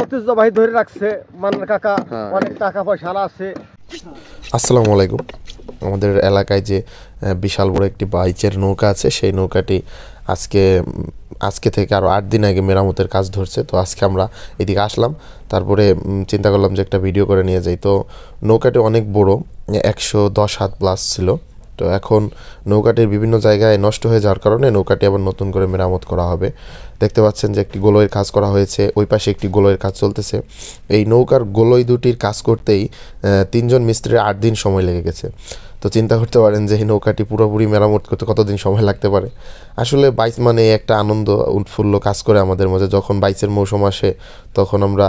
ঐতিহ্যবাহী ধরে রাখছে মান্নার কাকা, অনেক টাকা পয়সা আছে। আসসালামু আলাইকুম। আমাদের এলাকায় যে বিশাল বড় একটি বাইচের নৌকা আছে, সেই নৌকাটি আজকে থেকে আরও 8 দিন আগে মেরামতের কাজ ধরছে। তো আজকে আমরা এদিকে আসলাম, তারপরে চিন্তা করলাম যে একটা ভিডিও করে নিয়ে যাই। তো নৌকাটি অনেক বড়, 110 হাত প্লাস ছিল। তো এখন নৌকাটির বিভিন্ন জায়গায় নষ্ট হয়ে যাওয়ার কারণে নৌকাটি আবার নতুন করে মেরামত করা হবে। দেখতে পাচ্ছেন যে একটি গোলইয়ের কাজ করা হয়েছে, ওই পাশে একটি গোলইয়ের কাজ চলতেছে। এই নৌকার গোলই দুটির কাজ করতেই 3 জন মিস্ত্রির 8 দিন সময় লেগে গেছে। তো চিন্তা করতে পারেন যে এই নৌকাটি পুরোপুরি মেরামত করতে কতদিন সময় লাগতে পারে। আসলে বাইচ মানে একটা আনন্দ উৎফুল্ল কাজ করে আমাদের মধ্যে। যখন বাইচের মৌসুম আসে তখন আমরা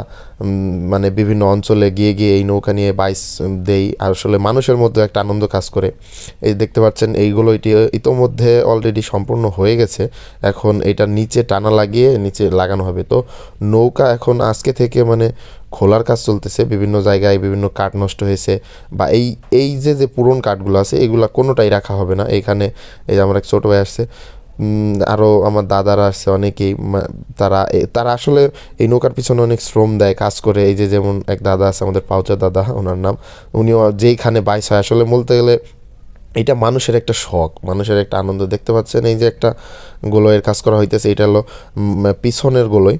মানে বিভিন্ন অঞ্চলে গিয়ে এই নৌকা নিয়ে বাইচ দেই। আসলে মানুষের মধ্যে একটা আনন্দ কাজ করে। এই দেখতে পাচ্ছেন এইগুলো ইতোমধ্যে অলরেডি সম্পূর্ণ হয়ে গেছে। এখন এটা নিচে টানা লাগিয়ে নিচে লাগানো হবে। তো নৌকা এখন আজকে থেকে মানে খোলার কাজ চলতেছে। বিভিন্ন জায়গায় বিভিন্ন কাঠ নষ্ট হয়েছে, বা এই যে পুরনো কাঠগুলো আছে এগুলা কোনোটাই রাখা হবে না এখানে। এই যে আমার এক ছোটো ভাই আসছে, আরও আমার দাদারা আসছে, অনেকেই তারা আসলে এই নৌকার পিছনে অনেক শ্রম দেয়, কাজ করে। এই যে যেমন এক দাদা আছে আমাদের পাউচা দাদা, ওনার নাম, উনিও যেইখানে বাইচ হয় আসলে বলতে গেলে এটা মানুষের একটা শখ, মানুষের একটা আনন্দ। দেখতে পাচ্ছেন এই যে একটা গোলইয়ের কাজ করা হইতেছে, এটা হলো পিছনের গোলই।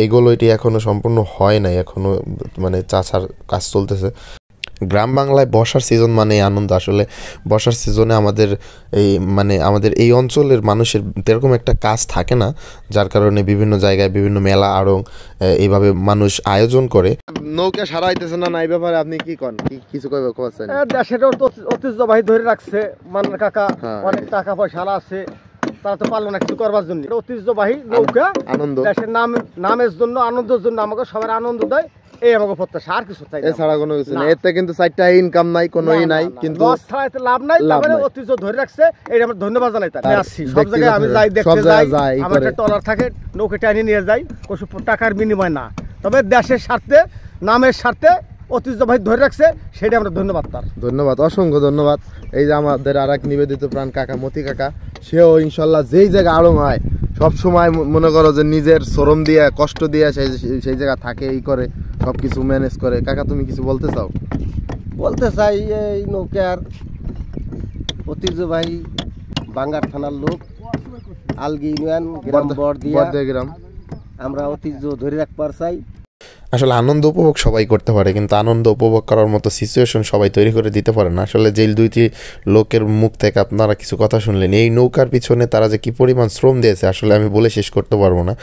এই গোলইটি এখনও সম্পূর্ণ হয় নাই, এখনও মানে চাষার কাজ চলতেছে। গ্রাম বাংলায় বর্ষার সিজন মানে আনন্দ। আসলে বর্ষার সিজনে আমাদের এই অঞ্চলের মানুষের এরকম একটা কাজ থাকে না, যার কারণে বিভিন্ন জায়গায় বিভিন্ন মেলা আড়ং এইভাবে মানুষ আয়োজন করে। নৌকা সারা হইতেছে না, এই ব্যাপারে আপনি কি কন, কিছু কইবে কোছেন? দেশের ঐতিহ্যবাহী ধরে রাখছে মান্নার কাকা, অনেক টাকা পয়সা আছে, তারা তো পারলো না কিছু করবার জন্য। ঐতিহ্যবাহী নৌকা আনন্দ, দেশের নামের জন্য, আনন্দের জন্য আমাকে সবার আনন্দ দেয়, এই আমাকে প্রত্যাশা। আর কিছু চাই এছাড়া কোনো কিছু না। এতে কিন্তু সাইডটা ইনকাম নাই, কোনোই নাই, কিন্তু লস ছাড়া এতে লাভ নাই। তারপরে ঐতিহ্য ধরে রাখছে, এটা আমরা ধন্যবাদ জানাই। তার আসছি সব জায়গায় আমি যাই, দেখতে যাই, আমার একটা ট্রলার থাকে, নৌকা টাইনে নিয়ে যাই, কিছু টাকার বিনিময় না, তবে দেশের স্বার্থে, নামের স্বার্থে ঐতিহ্যবাহী ধরে রাখছে, সেটা আমরা ধন্যবাদ। তার ধন্যবাদ, অসংখ্য ধন্যবাদ। এই যে আমাদের আর এক নিবেদিত প্রাণ কাকা, মতি কাকা, সেও ইনশাল্লাহ যেই জায়গা আড়ং হয় সবসময় মনে করো যে নিজের শ্রম দিয়ে, কষ্ট দিয়ে সেই জায়গা থাকে, এই করে সব কিছু ম্যানেজ করে। কাকা, তুমি কিছু বলতে চাও? বলতে চাই, এই নৌকার ঐতিহ্যবাহী বাঙ্গার থানার লোক, আলগি ইউনিয়ন গ্রাম বড়দিয়া গ্রাম, আমরা ঐতিহ্য ধরে রাখবার চাই। আসলে আনন্দ উপভোগ সবাই করতে পারে, কিন্তু আনন্দ উপভোগ করার মতো সিচুয়েশন সবাই তৈরি করে দিতে পারে না। আসলে যে দুইটি লোকের মুখ থেকে আপনারা কিছু কথা শুনলেন, এই নৌকার পিছনে তারা যে কী পরিমাণ শ্রম দিয়েছে আসলে আমি বলে শেষ করতে পারবো না।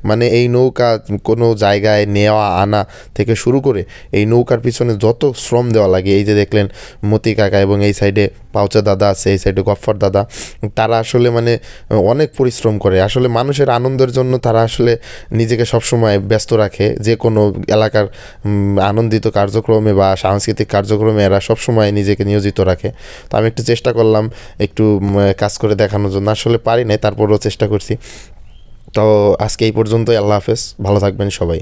মানে এই নৌকা কোনো জায়গায় নেওয়া আনা থেকে শুরু করে এই নৌকার পিছনে যত শ্রম দেওয়া লাগে, এই যে দেখলেন মতি কাকা এবং এই সাইডে পাউচা দাদা আছে, এই সাইডে গফফর দাদা, তারা আসলে মানে অনেক পরিশ্রম করে। আসলে মানুষের আনন্দের জন্য তারা আসলে নিজেকে সবসময় ব্যস্ত রাখে। যে কোনো এলাকার আনন্দিত কার্যক্রমে বা সাংস্কৃতিক কার্যক্রমে এরা সবসময় নিজেকে নিয়োজিত রাখে। তো আমি একটু চেষ্টা করলাম একটু কাজ করে দেখানোর জন্য, আসলে পারি নাই, তারপরেও চেষ্টা করছি। তো আজকে এই পর্যন্তই। আল্লাহ হাফেজ, ভালো থাকবেন সবাই।